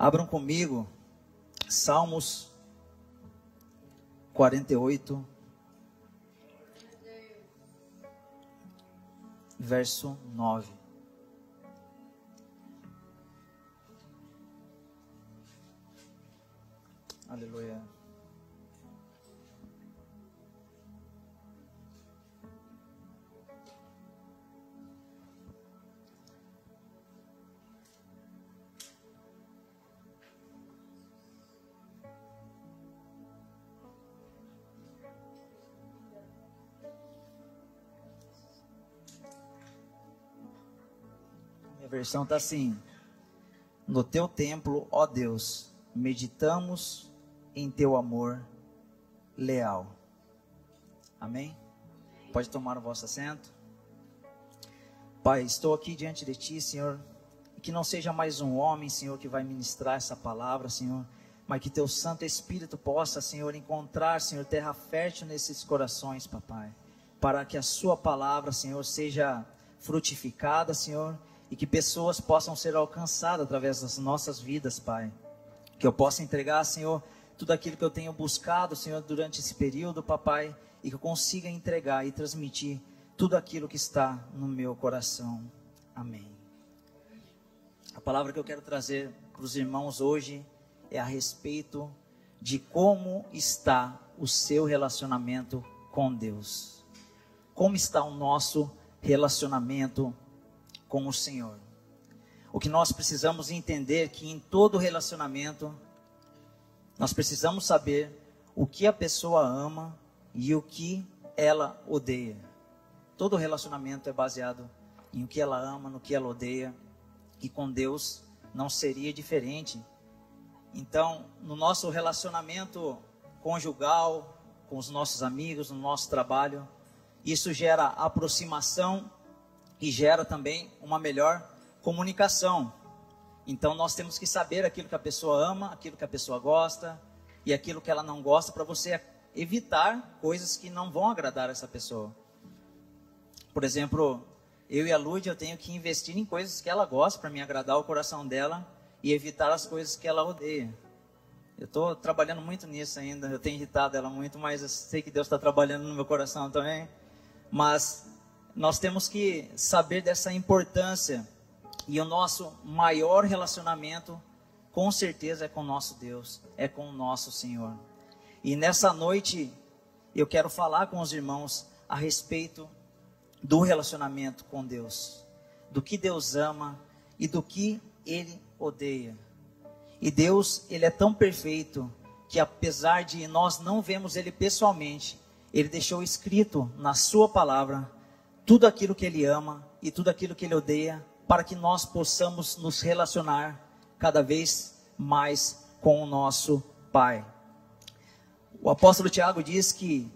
Abram comigo Salmos 48, verso 9. Aleluia. A versão está assim: no teu templo, ó Deus, meditamos em teu amor leal. Amém? Pode tomar o vosso assento. Pai, estou aqui diante de Ti, Senhor, e que não seja mais um homem, Senhor, que vai ministrar essa palavra, Senhor, mas que Teu Santo Espírito possa, Senhor, encontrar, Senhor, terra fértil nesses corações, Papai, para que a Sua palavra, Senhor, seja frutificada, Senhor, e que pessoas possam ser alcançadas através das nossas vidas, Pai. Que eu possa entregar, Senhor, tudo aquilo que eu tenho buscado, Senhor, durante esse período, Papai, e que eu consiga entregar e transmitir tudo aquilo que está no meu coração. Amém. A palavra que eu quero trazer para os irmãos hoje é a respeito de como está o seu relacionamento com Deus. Como está o nosso relacionamento com o Senhor. O que nós precisamos entender é que em todo relacionamento nós precisamos saber o que a pessoa ama e o que ela odeia. Todo relacionamento é baseado em o que ela ama, no que ela odeia, e com Deus não seria diferente. Então, no nosso relacionamento conjugal, com os nossos amigos, no nosso trabalho, isso gera aproximação e gera também uma melhor comunicação. Então nós temos que saber aquilo que a pessoa ama, aquilo que a pessoa gosta e aquilo que ela não gosta, para você evitar coisas que não vão agradar essa pessoa. Por exemplo, eu e a Lud, eu tenho que investir em coisas que ela gosta para me agradar o coração dela e evitar as coisas que ela odeia. Eu estou trabalhando muito nisso ainda, eu tenho irritado ela muito, mas eu sei que Deus está trabalhando no meu coração também. Mas nós temos que saber dessa importância, e o nosso maior relacionamento com certeza é com o nosso Deus, é com o nosso Senhor. E nessa noite eu quero falar com os irmãos a respeito do relacionamento com Deus, do que Deus ama e do que Ele odeia. E Deus, Ele é tão perfeito que, apesar de nós não vermos Ele pessoalmente, Ele deixou escrito na sua palavra tudo aquilo que Ele ama e tudo aquilo que Ele odeia, para que nós possamos nos relacionar cada vez mais com o nosso Pai. O apóstolo Tiago diz que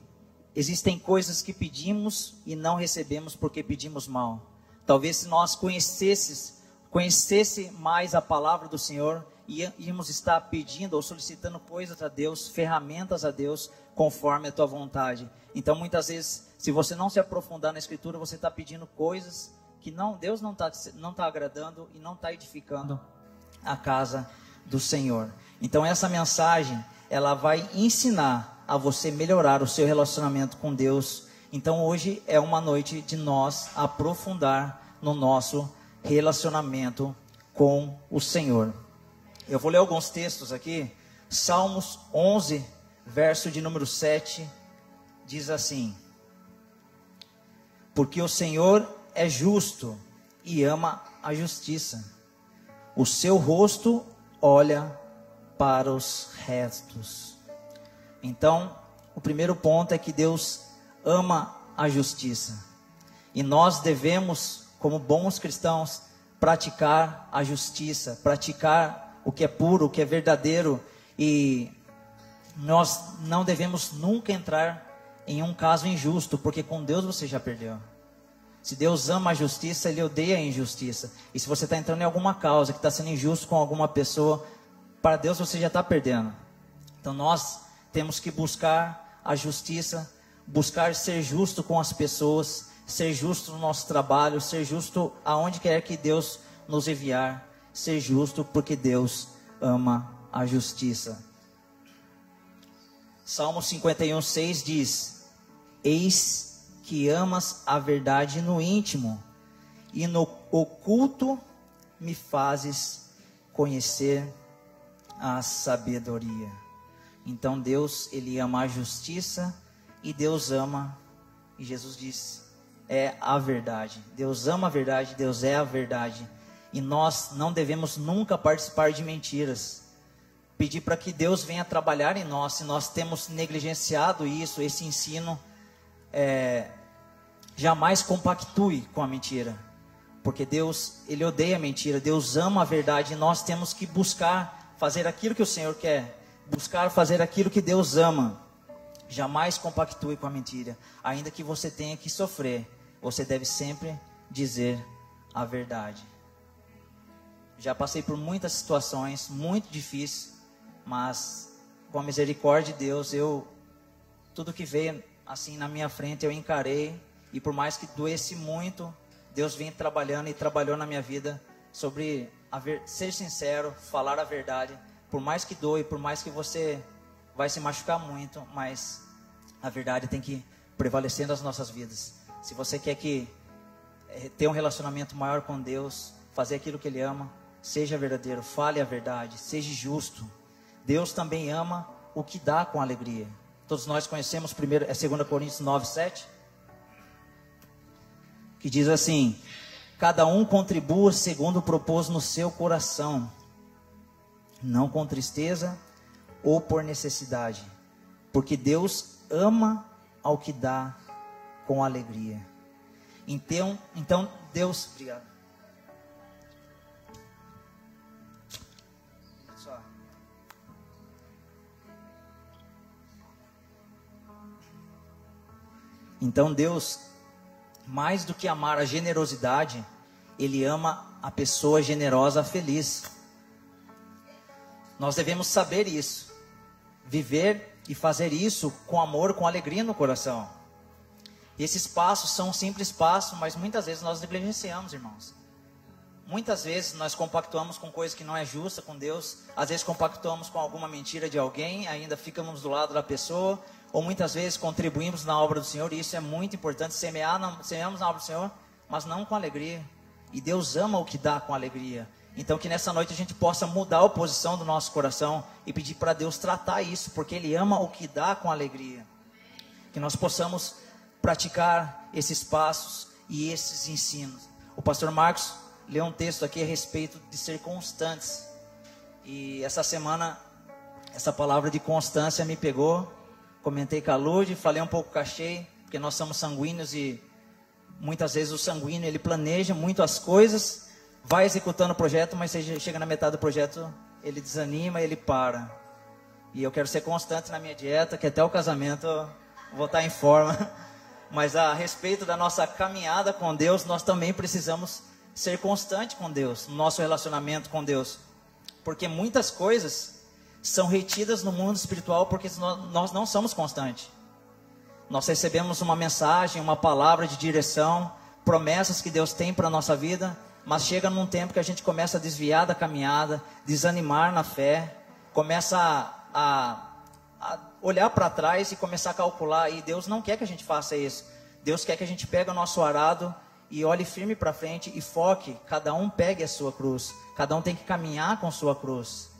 existem coisas que pedimos e não recebemos porque pedimos mal. Talvez se nós conhecesse mais a palavra do Senhor, íamos estar pedindo ou solicitando coisas a Deus, ferramentas a Deus, conforme a tua vontade. Então muitas vezes, se você não se aprofundar na Escritura, você está pedindo coisas que Deus não tá agradando e não está edificando a casa do Senhor. Então essa mensagem, ela vai ensinar a você melhorar o seu relacionamento com Deus. Então hoje é uma noite de nós aprofundar no nosso relacionamento com o Senhor. Eu vou ler alguns textos aqui. Salmos 11, verso de número 7, diz assim: porque o Senhor é justo e ama a justiça. O seu rosto olha para os retos. Então, o primeiro ponto é que Deus ama a justiça. E nós devemos, como bons cristãos, praticar a justiça, praticar o que é puro, o que é verdadeiro. E nós não devemos nunca entrar em um caso injusto, porque com Deus você já perdeu. Se Deus ama a justiça, Ele odeia a injustiça. E se você está entrando em alguma causa que está sendo injusto com alguma pessoa, para Deus você já está perdendo. Então nós temos que buscar a justiça, buscar ser justo com as pessoas, ser justo no nosso trabalho, ser justo aonde quer que Deus nos enviar, ser justo porque Deus ama a justiça. Salmo 51:6 diz: eis que amas a verdade no íntimo, e no oculto me fazes conhecer a sabedoria. Então Deus, Ele ama a justiça, e Deus ama, e Jesus diz, é a verdade. Deus ama a verdade, Deus é a verdade. E nós não devemos nunca participar de mentiras. Pedir para que Deus venha trabalhar em nós. Se nós temos negligenciado isso, esse ensino, jamais compactue com a mentira. Porque Deus, Ele odeia a mentira. Deus ama a verdade. E nós temos que buscar fazer aquilo que o Senhor quer. Buscar fazer aquilo que Deus ama. Jamais compactue com a mentira. Ainda que você tenha que sofrer, você deve sempre dizer a verdade. Já passei por muitas situações muito difíceis, mas com a misericórdia de Deus, tudo que veio assim na minha frente eu encarei, e por mais que doesse muito, Deus vem trabalhando e trabalhou na minha vida sobre ser sincero, falar a verdade, por mais que doe, por mais que você vai se machucar muito, mas a verdade tem que prevalecer nas nossas vidas. Se você quer ter um relacionamento maior com Deus, fazer aquilo que Ele ama, seja verdadeiro, fale a verdade, seja justo. Deus também ama o que dá com alegria. Todos nós conhecemos 2 Coríntios 9:7, que diz assim: cada um contribua segundo propôs no seu coração, não com tristeza ou por necessidade, porque Deus ama ao que dá com alegria. Então Deus, obrigado. Então Deus, mais do que amar a generosidade, Ele ama a pessoa generosa feliz. Nós devemos saber isso, viver e fazer isso com amor, com alegria no coração. E esses passos são simples passos, mas muitas vezes nós negligenciamos, irmãos. Muitas vezes nós compactuamos com coisas que não é justa com Deus. Às vezes compactuamos com alguma mentira de alguém, ainda ficamos do lado da pessoa. Ou muitas vezes contribuímos na obra do Senhor, e isso é muito importante, semeamos na obra do Senhor, mas não com alegria. E Deus ama o que dá com alegria. Então que nessa noite a gente possa mudar a posição do nosso coração e pedir para Deus tratar isso, porque Ele ama o que dá com alegria. Que nós possamos praticar esses passos e esses ensinos. O pastor Marcos leu um texto aqui a respeito de ser constantes. E essa semana, essa palavra de constância me pegou. Comentei com a Lud, falei um pouco com a Shei, porque nós somos sanguíneos e muitas vezes o sanguíneo ele planeja muito as coisas, vai executando o projeto, mas chega na metade do projeto, ele desanima, ele para. E eu quero ser constante na minha dieta, que até o casamento eu vou estar em forma. Mas a respeito da nossa caminhada com Deus, nós também precisamos ser constante com Deus, no nosso relacionamento com Deus. Porque muitas coisas são retidas no mundo espiritual porque nós não somos constantes. Nós recebemos uma mensagem, uma palavra de direção, promessas que Deus tem para a nossa vida, mas chega num tempo que a gente começa a desviar da caminhada, desanimar na fé, começa a olhar para trás e começar a calcular, e Deus não quer que a gente faça isso. Deus quer que a gente pegue o nosso arado e olhe firme para frente e foque, cada um pegue a sua cruz, cada um tem que caminhar com sua cruz.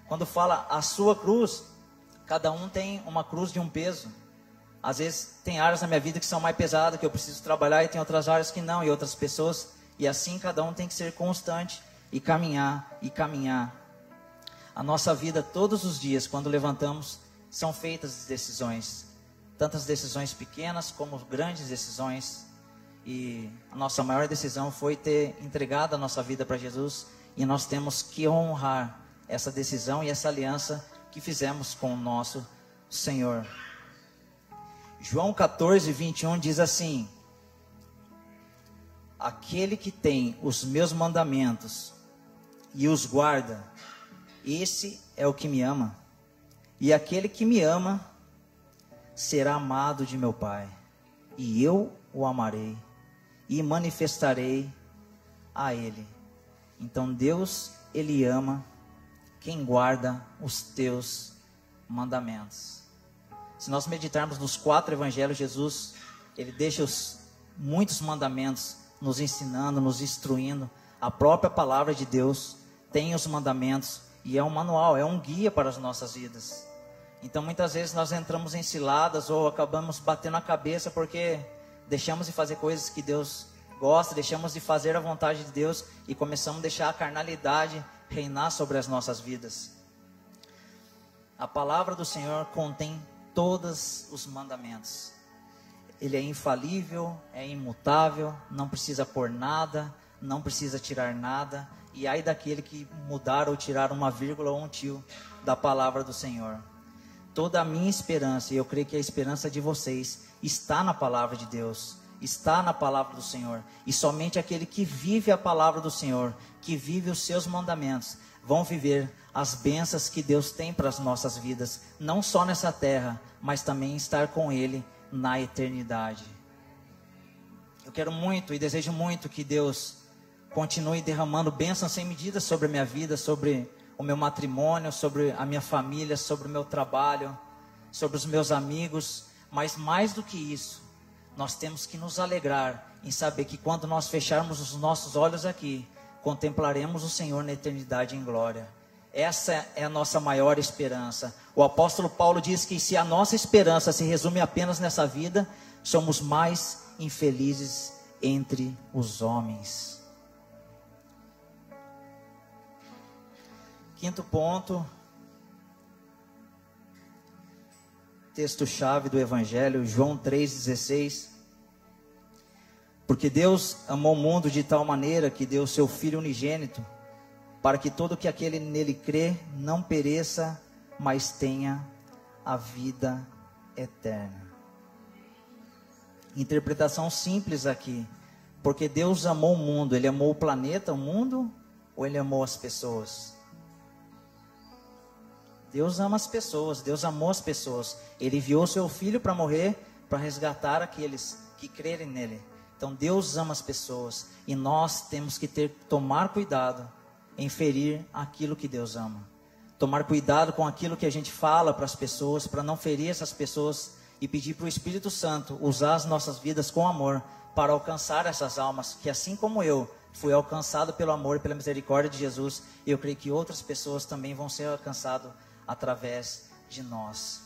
Quando fala a sua cruz, cada um tem uma cruz de um peso. Às vezes tem áreas na minha vida que são mais pesadas, que eu preciso trabalhar, e tem outras áreas que não, e outras pessoas. E assim cada um tem que ser constante e caminhar e caminhar. A nossa vida todos os dias, quando levantamos, são feitas decisões. Tantas decisões pequenas como grandes decisões. E a nossa maior decisão foi ter entregado a nossa vida para Jesus. E nós temos que honrar essa decisão e essa aliança que fizemos com o nosso Senhor. João 14:21 diz assim: aquele que tem os meus mandamentos e os guarda, esse é o que me ama. E aquele que me ama será amado de meu Pai, e eu o amarei e manifestarei a ele. Então Deus, Ele ama quem guarda os teus mandamentos. Se nós meditarmos nos 4 evangelhos, Jesus, ele deixa muitos mandamentos nos ensinando, nos instruindo. A própria palavra de Deus tem os mandamentos e é um manual, é um guia para as nossas vidas. Então muitas vezes nós entramos em ciladas ou acabamos batendo a cabeça porque deixamos de fazer coisas que Deus gosta, deixamos de fazer a vontade de Deus e começamos a deixar a carnalidade reinar sobre as nossas vidas. A palavra do Senhor contém todos os mandamentos. Ele é infalível, é imutável, não precisa pôr nada, não precisa tirar nada. E ai daquele que mudar ou tirar uma vírgula ou um tio da palavra do Senhor. Toda a minha esperança, e eu creio que a esperança de vocês, está na palavra de Deus, está na palavra do Senhor. E somente aquele que vive a palavra do Senhor, que vive os seus mandamentos, vão viver as bênçãos que Deus tem para as nossas vidas, não só nessa terra, mas também estar com Ele na eternidade. Eu quero muito e desejo muito que Deus continue derramando bênçãos sem medida sobre a minha vida, sobre o meu matrimônio, sobre a minha família, sobre o meu trabalho, sobre os meus amigos. Mas mais do que isso, nós temos que nos alegrar em saber que quando nós fecharmos os nossos olhos aqui, contemplaremos o Senhor na eternidade em glória. Essa é a nossa maior esperança. O apóstolo Paulo diz que se a nossa esperança se resume apenas nessa vida, somos mais infelizes entre os homens. Quinto ponto, texto-chave do Evangelho, João 3,16. Porque Deus amou o mundo de tal maneira que deu seu Filho unigênito, para que todo que aquele nele crê não pereça, mas tenha a vida eterna. Interpretação simples aqui. Porque Deus amou o mundo, Ele amou o planeta, o mundo, ou Ele amou as pessoas? Deus ama as pessoas, Deus amou as pessoas. Ele enviou seu Filho para morrer, para resgatar aqueles que crerem nele. Então Deus ama as pessoas e nós temos que tomar cuidado em ferir aquilo que Deus ama. Tomar cuidado com aquilo que a gente fala para as pessoas, para não ferir essas pessoas e pedir para o Espírito Santo usar as nossas vidas com amor para alcançar essas almas, que assim como eu fui alcançado pelo amor e pela misericórdia de Jesus, eu creio que outras pessoas também vão ser alcançadas através de nós.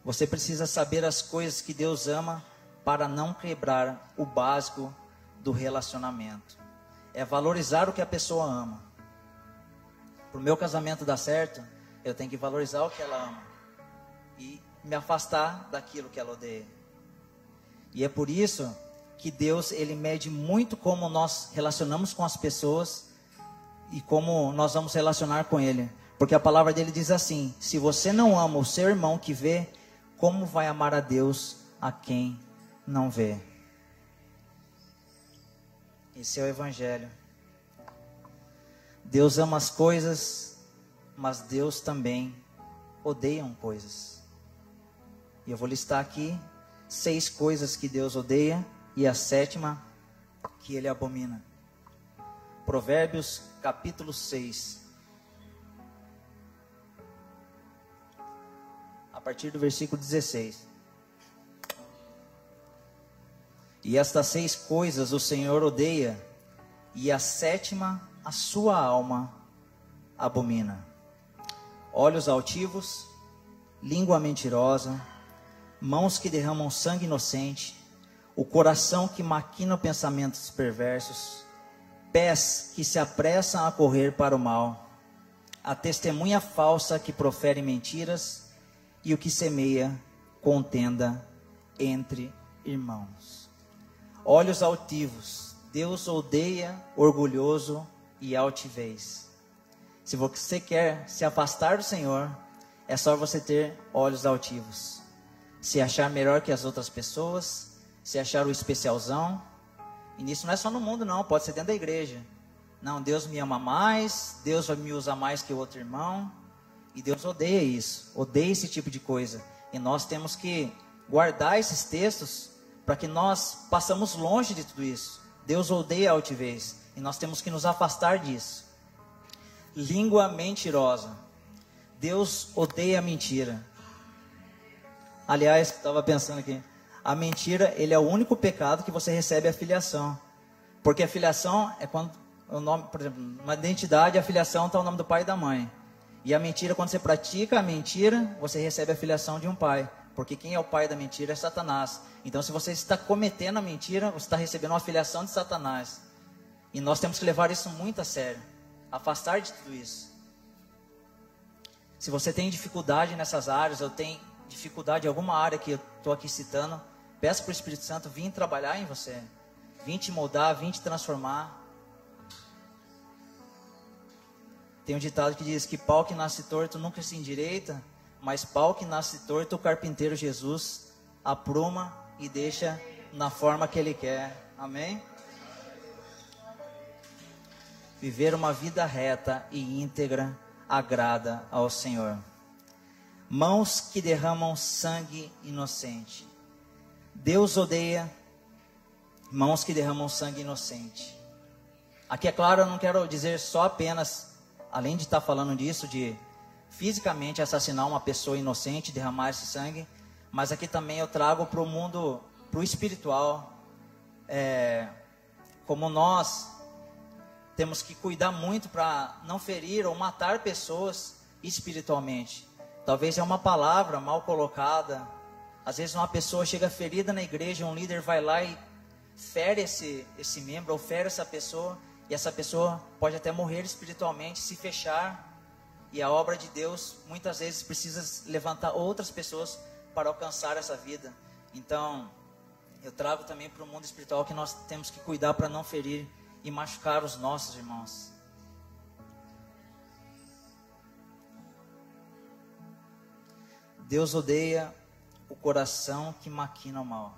Você precisa saber as coisas que Deus ama para não quebrar o básico do relacionamento. É valorizar o que a pessoa ama. Para o meu casamento dar certo, eu tenho que valorizar o que ela ama e me afastar daquilo que ela odeia. E é por isso que Deus, Ele mede muito como nós relacionamos com as pessoas e como nós vamos relacionar com Ele. Porque a palavra dele diz assim: se você não ama o seu irmão que vê, como vai amar a Deus a quem não vê? Esse é o Evangelho. Deus ama as coisas, mas Deus também odeia coisas. E eu vou listar aqui 6 coisas que Deus odeia e a 7ª que Ele abomina. Provérbios capítulo 6. A partir do versículo 16. E estas 6 coisas o Senhor odeia, e a 7ª a sua alma abomina: olhos altivos, língua mentirosa, mãos que derramam sangue inocente, o coração que maquina pensamentos perversos, pés que se apressam a correr para o mal, a testemunha falsa que profere mentiras, e o que semeia contenda entre irmãos. Olhos altivos. Deus odeia orgulhoso e altivez. Se você quer se afastar do Senhor, é só você ter olhos altivos. Se achar melhor que as outras pessoas, se achar o especialzão. E nisso não é só no mundo não, pode ser dentro da igreja. Não, Deus me ama mais, Deus vai me usar mais que o outro irmão. E Deus odeia isso, odeia esse tipo de coisa. E nós temos que guardar esses textos para que nós passamos longe de tudo isso. Deus odeia a altivez. E nós temos que nos afastar disso. Língua mentirosa. Deus odeia a mentira. Aliás, estava pensando aqui. A mentira, ele é o único pecado que você recebe a filiação. Porque a filiação é quando o nome, por exemplo, uma identidade, a filiação está o nome do pai e da mãe. E a mentira, quando você pratica a mentira, você recebe a filiação de um pai. Porque quem é o pai da mentira é Satanás. Então, se você está cometendo a mentira, você está recebendo uma filiação de Satanás. E nós temos que levar isso muito a sério. Afastar de tudo isso. Se você tem dificuldade nessas áreas, ou tem dificuldade em alguma área que eu estou aqui citando, peça para o Espírito Santo vir trabalhar em você. Vir te moldar, vir te transformar. Tem um ditado que diz que pau que nasce torto nunca se endireita, mas pau que nasce torto, o carpinteiro Jesus apruma e deixa na forma que ele quer. Amém? Viver uma vida reta e íntegra agrada ao Senhor. Mãos que derramam sangue inocente. Deus odeia mãos que derramam sangue inocente. Aqui, é claro, eu não quero dizer só apenas, além de estar falando disso, de fisicamente assassinar uma pessoa inocente, derramar esse sangue, mas aqui também eu trago para o mundo, para o espiritual, como nós temos que cuidar muito para não ferir ou matar pessoas espiritualmente. Talvez é uma palavra mal colocada. Às vezes uma pessoa chega ferida na igreja, um líder vai lá e fere esse membro, ou fere essa pessoa, e essa pessoa pode até morrer espiritualmente, se fechar. E a obra de Deus muitas vezes precisa levantar outras pessoas para alcançar essa vida. Então, eu trago também para o mundo espiritual que nós temos que cuidar para não ferir e machucar os nossos irmãos. Deus odeia o coração que maquina o mal.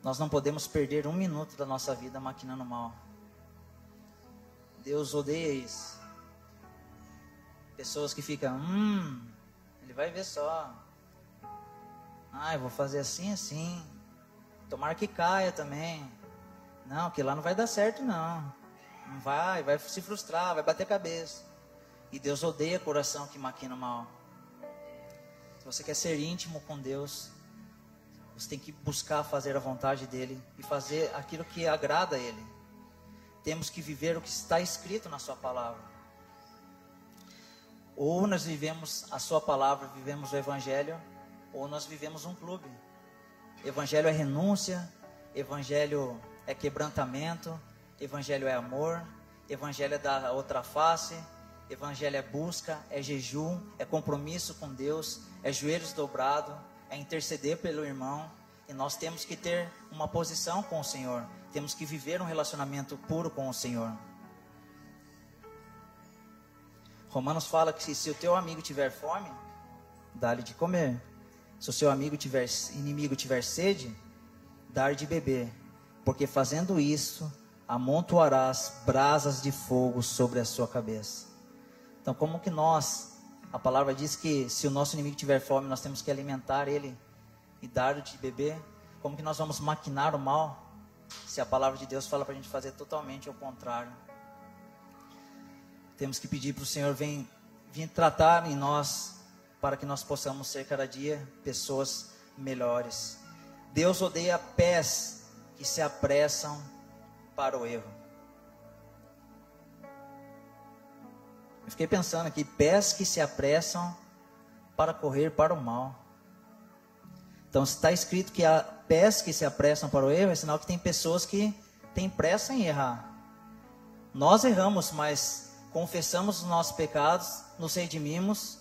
Nós não podemos perder um minuto da nossa vida maquinando mal. Deus odeia isso. Pessoas que ficam, ele vai ver só. Eu vou fazer assim, assim. Tomara que caia também. Não, que lá não vai dar certo não. Não vai se frustrar, vai bater cabeça. E Deus odeia coração que maquina mal. Se você quer ser íntimo com Deus, você tem que buscar fazer a vontade dEle e fazer aquilo que agrada a Ele. Temos que viver o que está escrito na sua palavra. Ou nós vivemos a sua palavra, vivemos o Evangelho, ou nós vivemos um clube. Evangelho é renúncia, Evangelho é quebrantamento, Evangelho é amor, Evangelho é dar outra face, Evangelho é busca, é jejum, é compromisso com Deus, é joelhos dobrados, é interceder pelo irmão. E nós temos que ter uma posição com o Senhor, temos que viver um relacionamento puro com o Senhor. Romanos fala que se o teu amigo tiver fome, dá-lhe de comer. Se o seu inimigo tiver sede, dá-lhe de beber. Porque fazendo isso, amontoarás brasas de fogo sobre a sua cabeça. Então, como que a palavra diz que se o nosso inimigo tiver fome, nós temos que alimentar ele e dar-lhe de beber? Como que nós vamos maquinar o mal, se a palavra de Deus fala para a gente fazer totalmente o contrário? Temos que pedir para o Senhor vir tratar em nós, para que nós possamos ser cada dia pessoas melhores. Deus odeia pés que se apressam para o erro. Eu fiquei pensando aqui, pés que se apressam para correr para o mal. Então, se está escrito que há pés que se apressam para o erro, é sinal que tem pessoas que têm pressa em errar. Nós erramos, mas confessamos os nossos pecados, nos redimimos,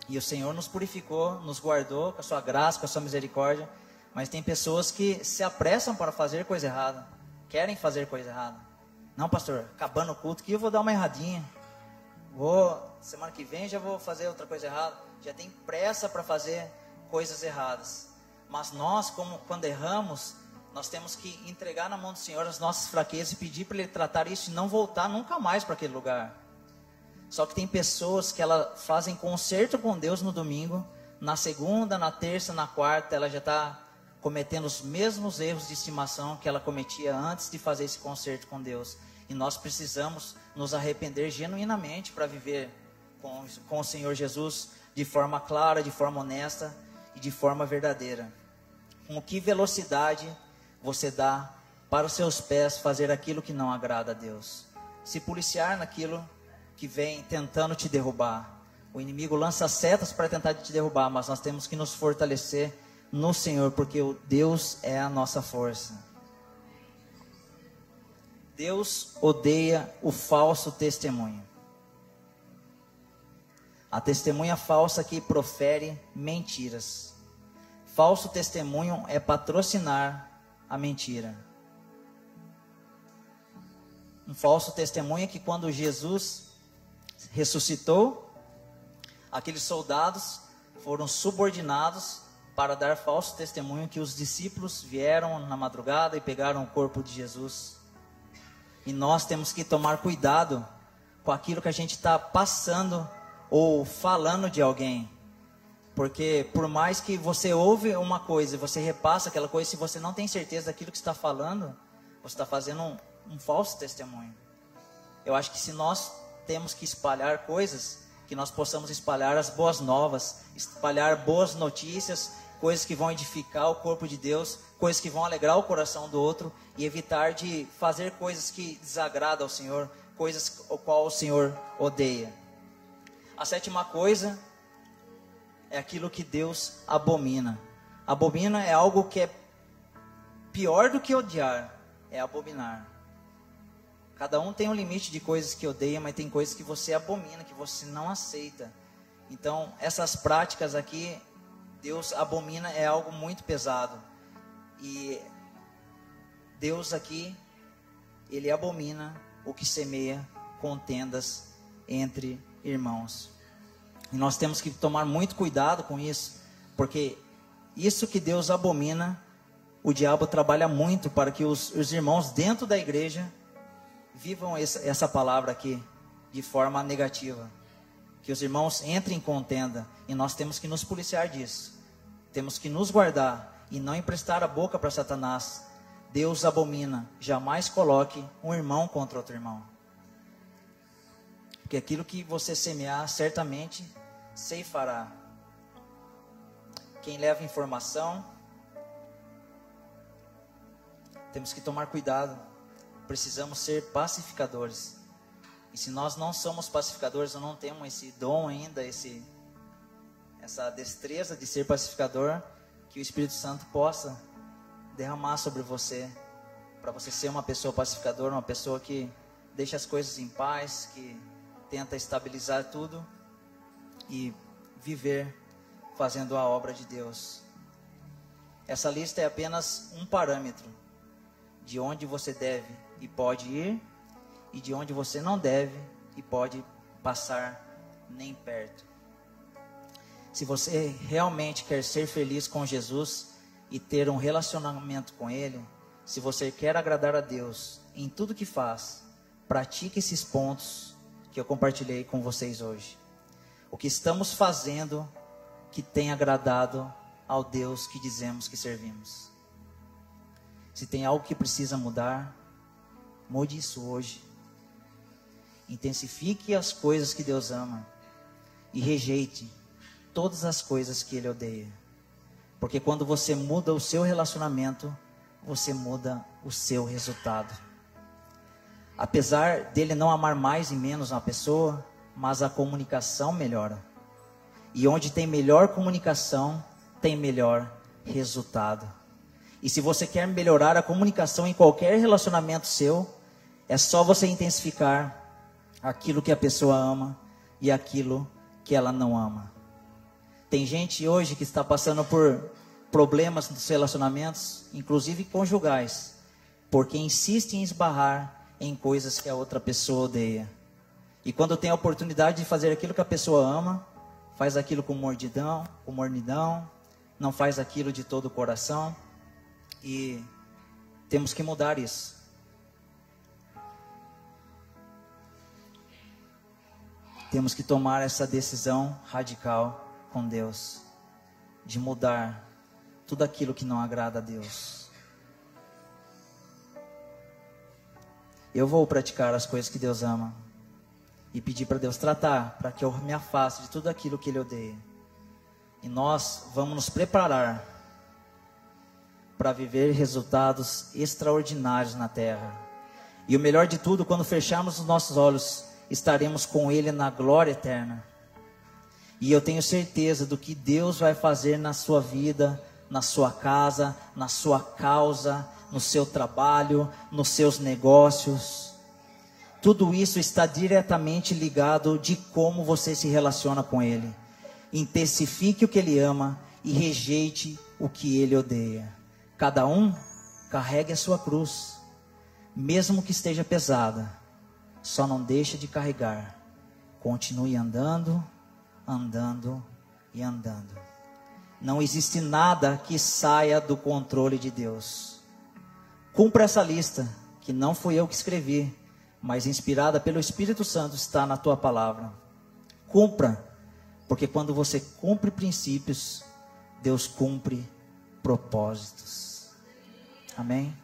e o Senhor nos purificou, nos guardou com a sua graça, com a sua misericórdia. Mas tem pessoas que se apressam para fazer coisa errada, querem fazer coisa errada. Não, pastor, acabando o culto aqui eu vou dar uma erradinha. Semana que vem já vou fazer outra coisa errada. Já tem pressa para fazer coisas erradas. Mas nós, quando erramos, nós temos que entregar na mão do Senhor as nossas fraquezas e pedir para Ele tratar isso e não voltar nunca mais para aquele lugar. Só que tem pessoas que elas fazem concerto com Deus no domingo, na segunda, na terça, na quarta, ela já está cometendo os mesmos erros de estimação que ela cometia antes de fazer esse concerto com Deus. E nós precisamos nos arrepender genuinamente para viver com o Senhor Jesus de forma clara, de forma honesta e de forma verdadeira. Com que velocidade você dá para os seus pés fazer aquilo que não agrada a Deus? Se policiar naquilo que vem tentando te derrubar. O inimigo lança setas para tentar te derrubar, mas nós temos que nos fortalecer no Senhor, porque o Deus é a nossa força. Deus odeia o falso testemunho. A testemunha falsa que profere mentiras. Falso testemunho é patrocinar a mentira. Um falso testemunho é que quando Jesus ressuscitou, aqueles soldados foram subordinados para dar falso testemunho que os discípulos vieram na madrugada e pegaram o corpo de Jesus. E nós temos que tomar cuidado com aquilo que a gente está passando ou falando de alguém. Porque por mais que você ouve uma coisa e você repassa aquela coisa, se você não tem certeza daquilo que está falando, você está fazendo um falso testemunho. Eu acho que se nós temos que espalhar coisas, que nós possamos espalhar as boas novas, espalhar boas notícias, coisas que vão edificar o corpo de Deus, coisas que vão alegrar o coração do outro, e evitar de fazer coisas que desagradam ao Senhor, coisas o qual o Senhor odeia. A sétima coisa é aquilo que Deus abomina. Abomina é algo que é pior do que odiar, é abominar. Cada um tem um limite de coisas que odeia, mas tem coisas que você abomina, que você não aceita. Então, essas práticas aqui, Deus abomina, é algo muito pesado. E Deus aqui, Ele abomina o que semeia contendas entre irmãos. E nós temos que tomar muito cuidado com isso, porque isso que Deus abomina, o diabo trabalha muito para que os irmãos dentro da igreja vivam essa palavra aqui de forma negativa. Que os irmãos entrem em contenda, e nós temos que nos policiar disso. Temos que nos guardar e não emprestar a boca para Satanás. Deus abomina, jamais coloque um irmão contra outro irmão. Porque aquilo que você semear, certamente ceifará. Quem leva informação, temos que tomar cuidado. Precisamos ser pacificadores. E se nós não somos pacificadores, ou não temos esse dom ainda, essa destreza de ser pacificador, que o Espírito Santo possa derramar sobre você, para você ser uma pessoa pacificadora, uma pessoa que deixa as coisas em paz, que tenta estabilizar tudo e viver fazendo a obra de Deus. Essa lista é apenas um parâmetro de onde você deve e pode ir, e de onde você não deve e pode passar nem perto. Se você realmente quer ser feliz com Jesus e ter um relacionamento com Ele, se você quer agradar a Deus em tudo que faz, pratique esses pontos que eu compartilhei com vocês hoje. O que estamos fazendo que tem agradado ao Deus que dizemos que servimos. Se tem algo que precisa mudar, mude isso hoje. Intensifique as coisas que Deus ama e rejeite todas as coisas que Ele odeia. Porque quando você muda o seu relacionamento, você muda o seu resultado. Apesar dele não amar mais e menos uma pessoa, mas a comunicação melhora. E onde tem melhor comunicação, tem melhor resultado. E se você quer melhorar a comunicação em qualquer relacionamento seu, é só você intensificar aquilo que a pessoa ama e aquilo que ela não ama. Tem gente hoje que está passando por problemas nos relacionamentos, inclusive conjugais, porque insiste em esbarrar em coisas que a outra pessoa odeia. E quando tem a oportunidade de fazer aquilo que a pessoa ama, faz aquilo com mordidão, com mornidão, não faz aquilo de todo o coração. E temos que mudar isso. Temos que tomar essa decisão radical com Deus, de mudar tudo aquilo que não agrada a Deus. Eu vou praticar as coisas que Deus ama e pedir para Deus tratar, para que eu me afaste de tudo aquilo que Ele odeia. E nós vamos nos preparar para viver resultados extraordinários na terra. E o melhor de tudo, quando fecharmos os nossos olhos, estaremos com Ele na glória eterna. E eu tenho certeza do que Deus vai fazer na sua vida, na sua casa, na sua causa, no seu trabalho, nos seus negócios. Tudo isso está diretamente ligado de como você se relaciona com Ele. Intensifique o que Ele ama e rejeite o que Ele odeia. Cada um carregue a sua cruz, mesmo que esteja pesada. Só não deixe de carregar. Continue andando, andando e andando. Não existe nada que saia do controle de Deus. Cumpra essa lista, que não fui eu que escrevi, mas inspirada pelo Espírito Santo está na tua palavra. Cumpra, porque quando você cumpre princípios, Deus cumpre propósitos. Amém?